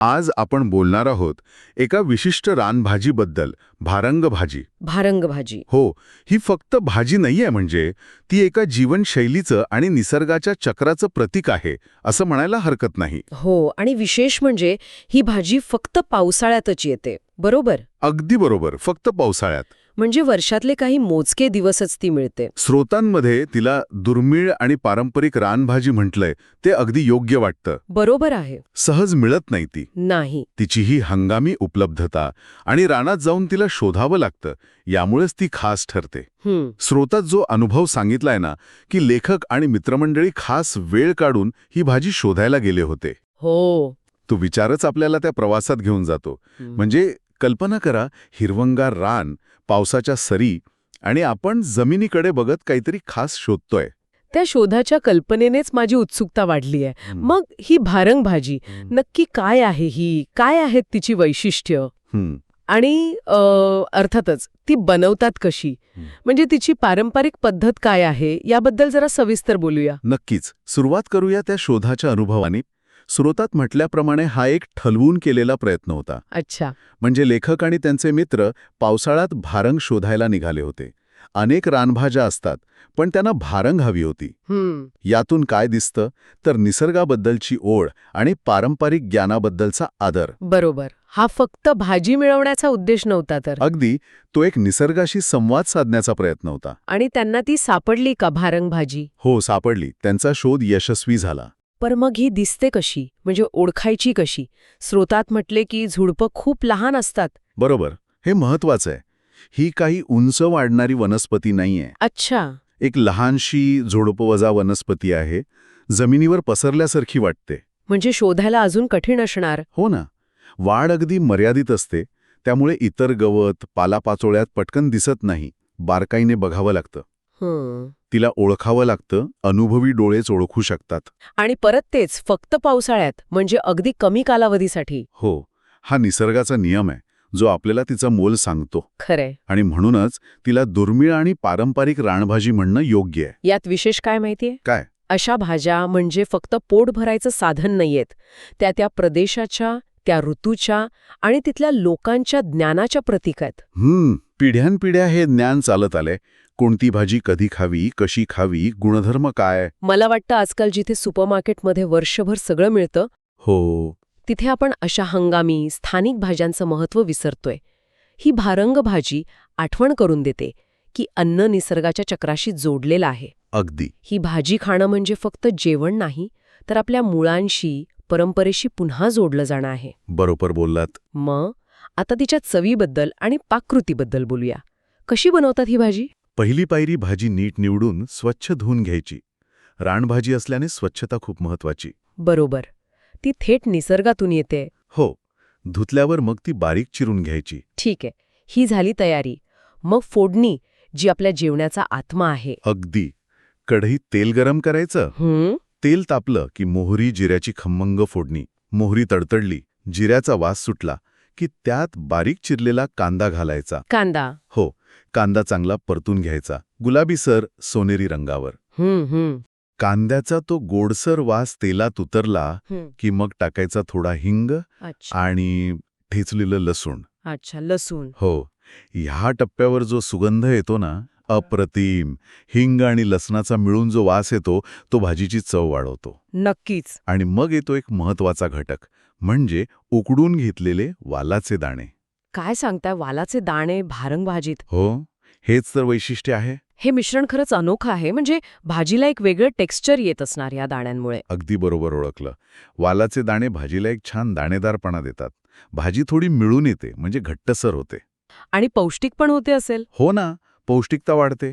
आज आपण बोलणार आहोत एका विशिष्ट रानभाजीबद्दल, भारंग भाजी. भारंग भाजी. हो, ही फक्त भाजी नाहीये, म्हणजे ती एका जीवनशैलीचं आणि निसर्गाच्या चक्राचं प्रतीक आहे असं म्हणायला हरकत नाही. हो, आणि विशेष म्हणजे ही भाजी फक्त पावसाळ्यातच येते, बरोबर? अगदी बरोबर, फक्त पावसाळ्यात. म्हणजे वर्षातले काही मोजके दिवसच ती मिळते. स्रोतांमध्ये तिला दुर्मिळ आणि पारंपरिक रानभाजी म्हटलंय ते अगदी योग्य वाटतं. बरोबर आहे. सहज मिळत नाही ती. नाही. तिची ही हंगामी उपलब्धता आणि रानात जाऊन तिला शोधावं लागतं, यामुळेच ती खास ठरते. स्रोतात जो अनुभव सांगितलाय ना, की लेखक आणि मित्रमंडळी खास वेळ काढून ही भाजी शोधायला गेले होते, हो. तो विचारच आपल्याला त्या प्रवासात घेऊन जातो. म्हणजे कल्पना करा, हिरवंगार रान, पावसाच्या सरी, आणि आपण जमिनीकडे बघत काहीतरी खास शोधतोय. त्या शोधाच्या कल्पनेनेच माझी उत्सुकता वाढली आहे. मग ही भारंग भाजी नक्की काय आहे? काय आहेत तिची वैशिष्ट्य? आणि अर्थातच ती बनवतात कशी, म्हणजे तिची पारंपरिक पद्धत काय आहे, याबद्दल जरा सविस्तर बोलूया. नक्कीच. सुरुवात करूया त्या शोधाच्या अनुभवाने. स्रोतात म्हटल्याप्रमाणे हा एक ठलवून केलेला प्रयत्न होता. अच्छा. म्हणजे लेखक आणि त्यांचे मित्र पावसाळ्यात भारंग शोधायला निघाले होते. अनेक रानभाज्या असतात, पण त्यांना भारंग हवी होती. यातून काय दिसतं तर निसर्गाबद्दलची ओढ आणि पारंपरिक ज्ञानाबद्दलचा आदर. बरोबर. हा फक्त भाजी मिळवण्याचा उद्देश नव्हता तर. अगदी, तो एक निसर्गाशी संवाद साधण्याचा प्रयत्न होता. आणि त्यांना ती सापडली का भारंग भाजी? हो, सापडली. त्यांचा शोध यशस्वी झाला. पर मग ही दिसते कशी, म्हणजे ओळखायची कशी? स्रोतात म्हटले की झुडपं खूप लहान असतात. बरोबर, हे महत्वाचं आहे. ही काही उंच वाढणारी वनस्पती नाहीये. अच्छा. एक लहानशी झुडपवजा वनस्पती आहे, जमिनीवर पसरल्यासारखी वाटते. म्हणजे शोधायला अजून कठीण असणार. हो ना. वाढ अगदी मर्यादित असते, त्यामुळे इतर गवत, पालापाचोळ्यात पटकन दिसत नाही. बारकाईने बघावं लागतं. तिला ओळखावं लागतं, अनुभवी डोळेच ओळखू शकतात. आणि परत तेच फक्त पावसाळ्यात, म्हणजे अगदी कमी कालावधीसाठी. हो, हा निसर्गाचा नियम आहे, जो आपल्याला तिचा मोल सांगतो. खरंय. आणि म्हणूनच तिला दुर्मिळ आणि पारंपरिक रानभाजी म्हणणं योग्य आहे. यात विशेष काय माहितीये? काय? अशा भाज्या म्हणजे फक्त पोट भरायचं साधन नाहीयेत. त्या प्रदेशाच्या, त्या ऋतूच्या आणि तिथल्या लोकांच्या ज्ञानाच्या प्रतीक आहेत. पिढ्यानपिढ्या हे ज्ञान चालत आलंय. कोणती भाजी कधी खावी, कशी खावी, गुणधर्म काय. मला वाटतं आजकाल जिथे सुपरमार्केटमध्ये वर्षभर सगळं मिळतं, हो, तिथे आपण अशा हंगामी, स्थानिक भाज्यांचं महत्त्व विसरतोय. ही भारंग भाजी आठवण करून देते की अन्न निसर्गाच्या चक्राशी जोडलेलं आहे. अगदी. ही भाजी खाणं म्हणजे फक्त जेवण नाही, तर आपल्या मुळांशी, परंपरेशी पुन्हा जोडलं जाणं आहे. बरोबर बोललात. मग आता तिच्या चवीबद्दल आणि पाककृतीबद्दल बोलूया. कशी बनवतात ही भाजी? पहिली पायरी भाजी नीट निवडून स्वच्छ धुवून घ्यायची. रानभाजी असल्याने स्वच्छता खूप महत्वाची. बरोबर. ती थेट निसर्गातून येते. हो. धुतल्यावर मग ती बारीक चिरून घ्यायची. ठीक आहे, ही झाली तयारी. मग फोडणी, जी आपल्या जेवणाचा आत्मा आहे. अगदी. कढईत तेल गरम करायचं. तेल तापलं की मोहरी, जिऱ्याची खमंग फोडणी. मोहरी तडतडली, जिऱ्याचा वास सुटला की त्यात बारीक चिरलेला कांदा घालायचा. कांदा? हो. कांदा चांगला परतून घ्यायचा, गुलाबीसर, सोनेरी रंगावर. कांद्याचा तो गोडसर वास तेलात उतरला की मग टाकायचा थोडा हिंग आणि ठेचलेलं लसूण. अच्छा, लसूण. हो. ह्या टप्प्यावर जो सुगंध येतो ना, अप्रतिम. हिंग आणि लसणाचा मिळून जो वास येतो, तो भाजीची चव वाढवतो. नक्कीच. आणि मग येतो एक महत्वाचा घटक, म्हणजे उकडून घेतलेले वालाचे दाणे. काय सांगताय, वालाचे दाणे भारंग भाजीत? हो, हेच तर वैशिष्ट्य आहे. हे मिश्रण खरंच अनोखं आहे. म्हणजे भाजीला एक वेगळं टेक्स्चर येत असणार या दाण्यांमुळे. अगदी बरोबर ओळखलं. वालाचे दाणे भाजीला एक छान दाणेदारपणा देतात. भाजी थोडी मिळून येते, म्हणजे घट्टसर होते. आणि पौष्टिक पण होते असेल. हो ना, पौष्टिकता वाढते.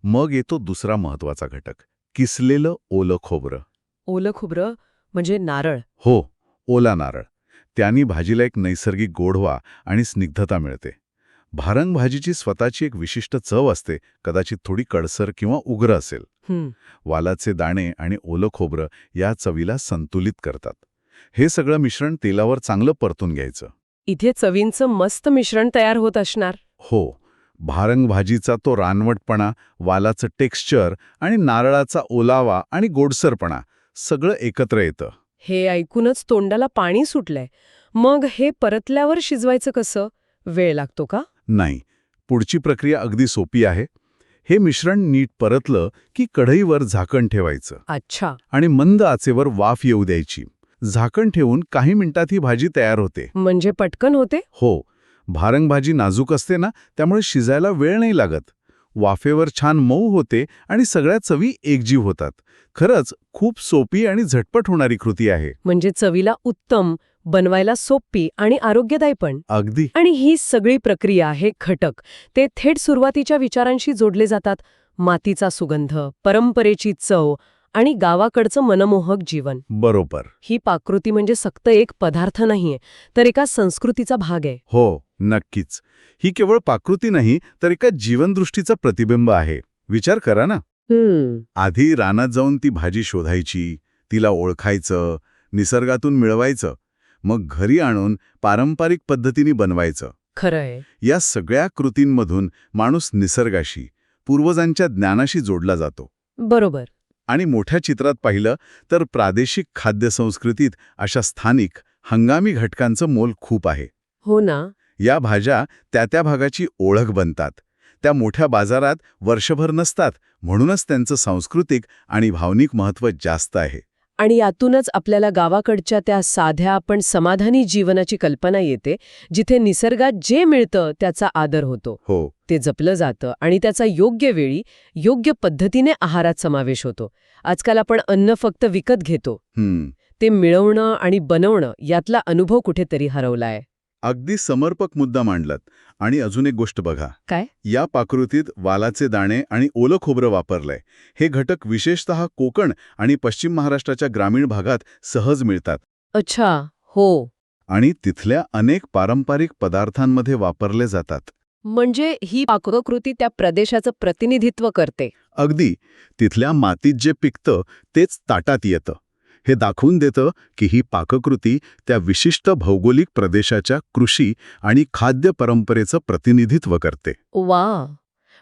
मग येतो दुसरा महत्वाचा घटक, किसलेलं ओलं खोबरं. ओलं खोबरं म्हणजे नारळ? हो, ओला नारळ. त्यांनी भाजीला एक नैसर्गिक गोडवा आणि स्निग्धता मिळते. भारंग भाजीची स्वतःची एक विशिष्ट चव असते, कदाचित थोडी कडसर किंवा उग्र असेल. वालाचे दाणे आणि ओलं खोबरं या चवीला संतुलित करतात. हे सगळं मिश्रण तेलावर चांगलं परतून घ्यायचं. इथे चवींचं मस्त मिश्रण तयार होत असणार. हो. भारंग भाजीचा तो रानवटपणा, वालाचं टेक्स्चर आणि नारळाचा ओलावा आणि गोडसरपणा सगळं एकत्र येतं. हे ऐकूनच तोंडाला पाणी सुटलंय. मग हे परतल्यावर शिजवायचं कसं? वेळ लागतो का? नाही, पुढची प्रक्रिया अगदी सोपी आहे. हे मिश्रण नीट परतलं की कढईवर झाकण ठेवायचं अच्छा. आणि मंद आचेवर वाफ येऊ द्यायची. झाकण ठेवून काही मिनिटात ही भाजी तयार होते. म्हणजे पटकन होते? हो, भारंग भाजी नाजूक असते ना, त्यामुळे शिजायला वेळ नाही लागत. वाफेवर छान मऊ होते आणि सगळ्या चवी एकजीव होतात. खरंच खूप सोपी आणि झटपट होणारी कृती आहे. म्हणजे चवीला उत्तम, बनवायला सोपी आणि आरोग्यदायी पण. अगदी. आणि ही सगळी प्रक्रिया, हे घटक, ते थेट सुरुवातीच्या विचारांशी जोडले जातात. मातीचा सुगंध, परंपरेची चव आणि गावाकडचं मनमोहक जीवन. बरोबर. ही पाककृती म्हणजे फक्त एक पदार्थ नाहीये, तर एका संस्कृतीचा भाग आहे. हो, नक्कीच. ही केवळ पाककृती नाही, तर एका जीवनदृष्टीचं प्रतिबिंब आहे. विचार करा ना, आधी रानात जाऊन ती भाजी शोधायची, तिला ओळखायचं, निसर्गातून मिळवायचं, मग घरी आणून पारंपरिक पद्धतीने बनवायचं. खरंय. या सगळ्या कृतींमधून माणूस निसर्गाशी, पूर्वजांच्या ज्ञानाशी जोडला जातो. बरोबर. आणि मोठ्या चित्रात पाहिलं तर प्रादेशिक खाद्यसंस्कृतीत अशा स्थानिक, हंगामी घटकांचं मोल खूप आहे. हो ना. या भाज्या त्या भागाची ओळख बनतात. त्या मोठ्या बाजारात वर्षभर नसतात, म्हणूनच त्यांचं सांस्कृतिक आणि भावनिक महत्त्व जास्त आहे. आणि यातूनच आपल्याला गावाकडच्या त्या साध्या पण समाधानी जीवनाची कल्पना येते, जिथे निसर्गात जे मिळतं त्याचा आदर होतो. हो. ते जपलं जातं आणि त्याचा योग्य वेळी, योग्य पद्धतीने आहारात समावेश होतो. आजकाल आपण अन्न फक्त विकत घेतो. ते मिळवणं आणि बनवणं यातला अनुभव कुठेतरी हरवलाय. अगदी समर्पक मुद्दा मांडलात. आणि अजून एक गोष्ट बघा. काय? या पाककृतीत वालाचे दाणे आणि ओलं खोबरं वापरलंय. हे घटक विशेषतः कोकण आणि पश्चिम महाराष्ट्राच्या ग्रामीण भागात सहज मिळतात. अच्छा. हो. आणि तिथल्या अनेक पारंपरिक पदार्थांमध्ये वापरले जातात. म्हणजे ही पाककृती त्या प्रदेशाचं प्रतिनिधित्व करते. अगदी. तिथल्या मातीत जे पिकतं तेच ताटात येतं. हे दाखवून देतं की ही पाककृती त्या विशिष्ट भौगोलिक प्रदेशाच्या कृषी आणि खाद्य परंपरेचं प्रतिनिधित्व करते. वा.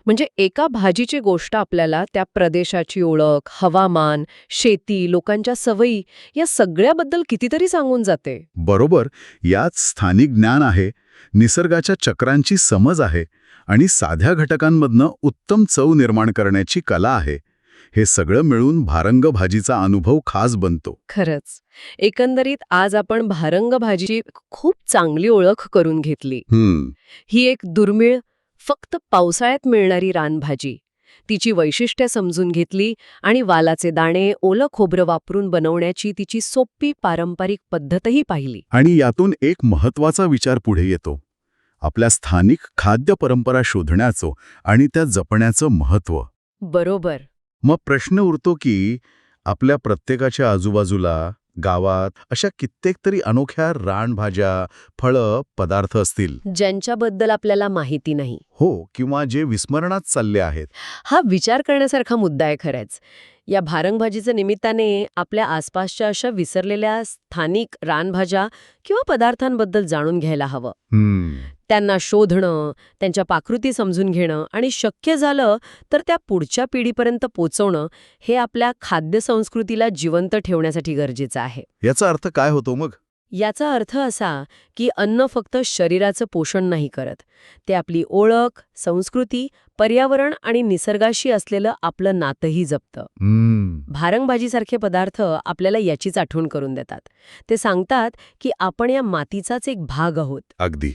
म्हणजे एका भाजीची गोष्ट आपल्याला त्या प्रदेशाची ओळख, हवामान, शेती, लोकांच्या सवयी या सगळ्याबद्दल कितीतरी सांगून जाते. बरोबर. यात स्थानिक ज्ञान आहे, निसर्गाच्या चक्रांची समज आहे आणि साध्या घटकांमधनं उत्तम चव निर्माण करण्याची कला आहे. हे सगळं मिळून भारंग भाजीचा अनुभव खास बनतो. खरंच. एकंदरीत आज आपण भारंग भाजीची खूप चांगली ओळख करून घेतली. ही एक दुर्मिळ, फक्त पावसाळ्यात मिळणारी रानभाजी. तिची वैशिष्ट्ये समजून घेतली आणि वालाचे दाणे, ओलं खोबरं वापरून बनवण्याची तिची सोपी पारंपरिक पद्धतही पाहिली. आणि यातून एक महत्त्वाचा विचार पुढे येतो. आपल्या स्थानिक खाद्य परंपरा शोधण्याचं आणि त्या जपण्याचं महत्त्व. बरोबर. मग प्रश्न उरतो की आपल्या प्रत्येकाच्या आजूबाजूला, गावात अशा कित्येक तरी अनोख्या रानभाज्या, फळं, पदार्थ असतील, ज्यांच्याबद्दल आपल्याला माहिती नाही. हो, किंवा जे विस्मरणात चालले आहेत. हा विचार करण्यासारखा मुद्दा आहे खरंच. या भारंग भाजीच्या निमित्ताने आपल्या आसपासच्या अशा विसरलेल्या स्थानिक रानभाज्या किंवा पदार्थांबद्दल जाणून घ्यायला हवं. त्यांना शोधणं, त्यांच्या पाककृती समजून घेणं आणि शक्य झालं तर त्या पुढच्या पिढीपर्यंत पोचवणं हे आपल्या खाद्य संस्कृतीला जिवंत ठेवण्यासाठी गरजेचं आहे. याचा अर्थ काय होतो मग? याचा अर्थ असा की अन्न फक्त शरीराचं पोषण नाही करत, ते आपली ओळख, संस्कृती, पर्यावरण आणि निसर्गाशी असलेलं आपलं नातंही जपतं. भारंग भाजीसारखे पदार्थ आपल्याला याचीच आठवण करून देतात. ते सांगतात की आपण या मातीचाच एक भाग आहोत. अगदी.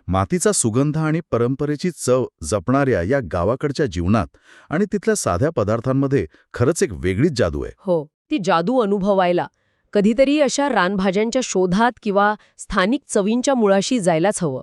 मातीचा सुगंध आणि परंपरेची चव जपणाऱ्या या गावाकडच्या जीवनात आणि तिथल्या साध्या पदार्थांमध्ये खरंच एक वेगळीच जादू आहे. हो, ती जादू अनुभवायला कधीतरी अशा रानभाज्यांच्या शोधात किंवा स्थानिक चवींच्या मुळाशी जायलाच हवं.